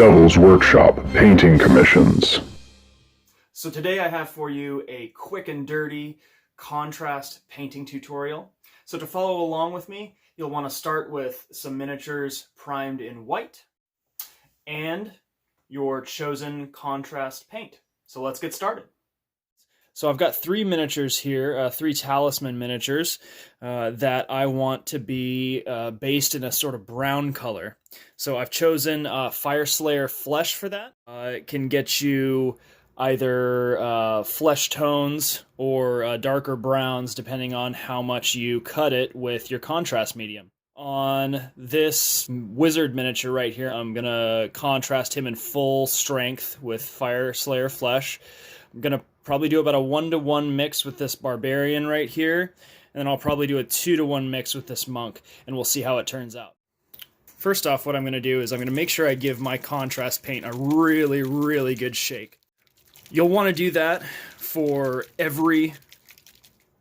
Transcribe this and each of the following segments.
Devil's Workshop painting commissions. So today I have for you a quick and dirty contrast painting tutorial. So to follow along with me, you'll want to start with some miniatures primed in white and your chosen contrast paint. So let's get started. So I've got three miniatures here, three talisman miniatures that I want to be based in a sort of brown color. So I've chosen Fyreslayer flesh for that. It can get you either flesh tones or darker browns depending on how much you cut it with your contrast medium. On this wizard miniature right here, I'm going to contrast him in full strength with Fyreslayer flesh. I'm going to probably do about a 1-to-1 mix with this barbarian right here, and then I'll probably do a 2-to-1 mix with this monk, and we'll see how it turns out. First off, what I'm going to do is I'm going to make sure I give my contrast paint a really, really good shake. You'll want to do that for every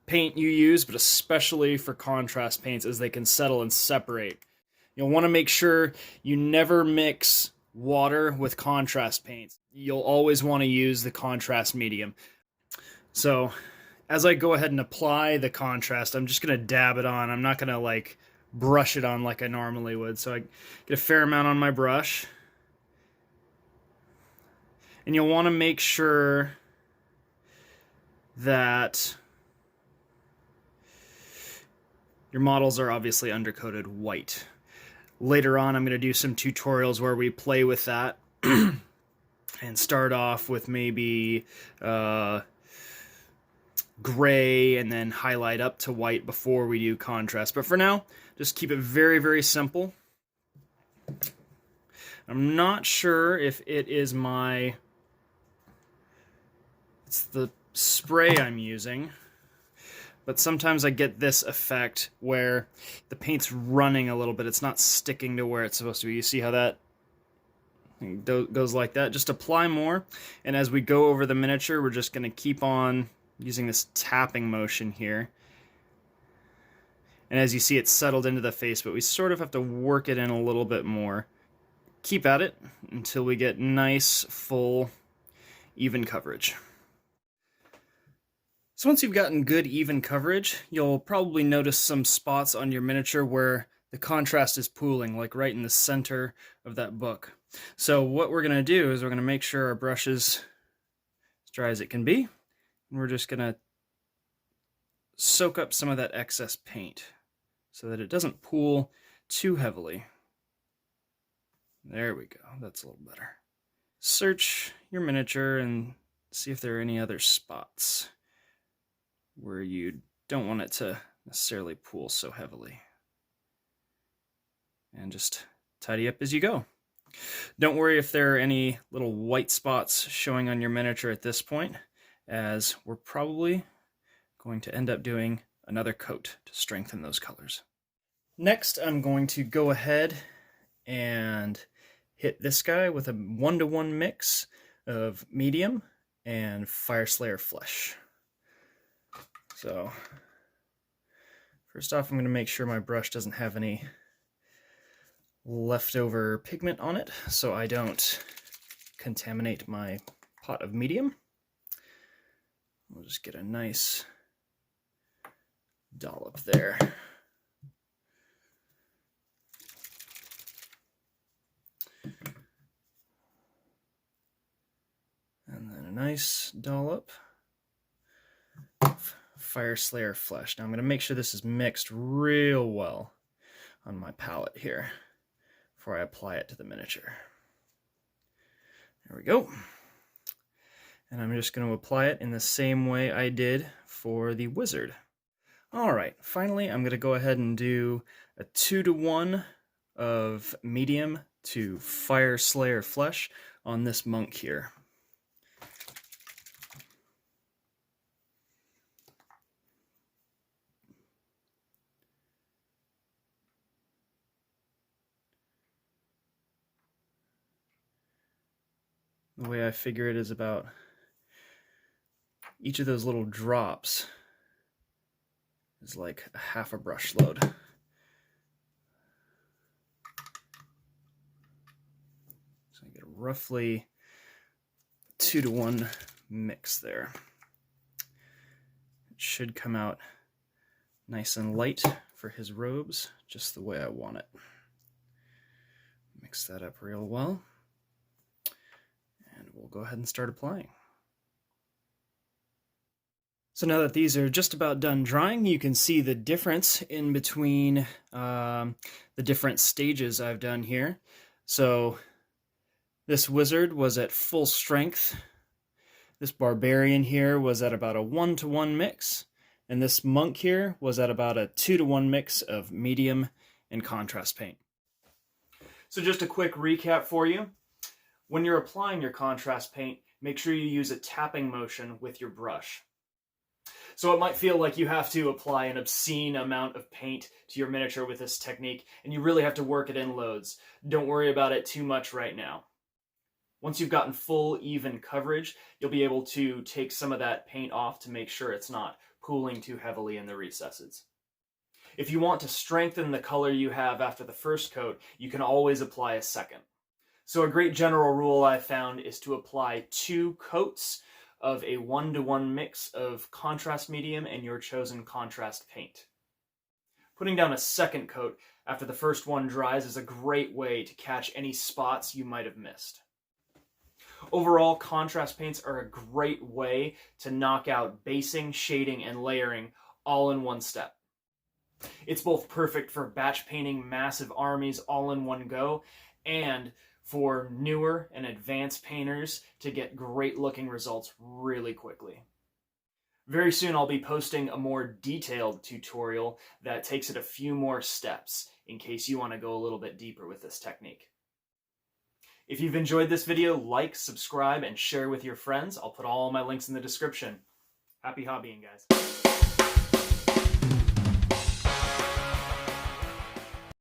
paint you use, but especially for contrast paints as they can settle and separate. You'll want to make sure you never mix water with contrast paints. You'll always want to use the contrast medium. So as I go ahead and apply the contrast, I'm just going to dab it on. I'm not going to like brush it on like I normally would. So I get a fair amount on my brush. And you'll want to make sure that your models are obviously undercoated white. Later on, I'm going to do some tutorials where we play with that and start off with maybe gray and then highlight up to white before we do contrast. But for now, just keep it very, very simple. I'm not sure if it is it's the spray I'm using, but sometimes I get this effect where the paint's running a little bit. It's not sticking to where it's supposed to be. You see how that goes like that? Just apply more, and as we go over the miniature, we're just going to keep on using this tapping motion here. And as you see, it's settled into the face, but we sort of have to work it in a little bit more. Keep at it until we get nice, full, even coverage. So once you've gotten good even coverage, you'll probably notice some spots on your miniature where the contrast is pooling, like right in the center of that book. So what we're going to do is we're going to make sure our brush is as dry as it can be, and we're just going to soak up some of that excess paint so that it doesn't pool too heavily. There we go, that's a little better. Search your miniature and see if there are any other spots where you don't want it to necessarily pool so heavily. And just tidy up as you go. Don't worry if there are any little white spots showing on your miniature at this point, as we're probably going to end up doing another coat to strengthen those colors. Next, I'm going to go ahead and hit this guy with a 1-to-1 mix of medium and Fyreslayer flesh. So first off, I'm going to make sure my brush doesn't have any leftover pigment on it so I don't contaminate my pot of medium. We'll just get a nice dollop there. And then a nice dollop of Fyreslayer flesh. Now I'm going to make sure this is mixed real well on my palette here before I apply it to the miniature. There we go. And I'm just going to apply it in the same way I did for the wizard. Alright, finally I'm going to go ahead and do a 2-to-1 of medium to Fyreslayer flesh on this monk here. The way I figure it is about each of those little drops is like a half a brush load. So I get a roughly 2-to-1 mix there. It should come out nice and light for his robes, just the way I want it. Mix that up real well. And we'll go ahead and start applying. So now that these are just about done drying, you can see the difference in between the different stages I've done here. So this wizard was at full strength. This barbarian here was at about a 1-to-1 mix. And this monk here was at about a 2-to-1 mix of medium and contrast paint. So just a quick recap for you. When you're applying your contrast paint, make sure you use a tapping motion with your brush. So it might feel like you have to apply an obscene amount of paint to your miniature with this technique, and you really have to work it in loads. Don't worry about it too much right now. Once you've gotten full, even coverage, you'll be able to take some of that paint off to make sure it's not pooling too heavily in the recesses. If you want to strengthen the color you have after the first coat, you can always apply a second. So a great general rule I've found is to apply 2 coats of a 1-to-1 mix of contrast medium and your chosen contrast paint. Putting down a second coat after the first one dries is a great way to catch any spots you might have missed. Overall, contrast paints are a great way to knock out basing, shading, and layering all in one step. It's both perfect for batch painting massive armies all in one go, and for newer and advanced painters to get great looking results really quickly. Very soon I'll be posting a more detailed tutorial that takes it a few more steps in case you want to go a little bit deeper with this technique. If you've enjoyed this video, like, subscribe, and share with your friends. I'll put all my links in the description. Happy hobbying, guys.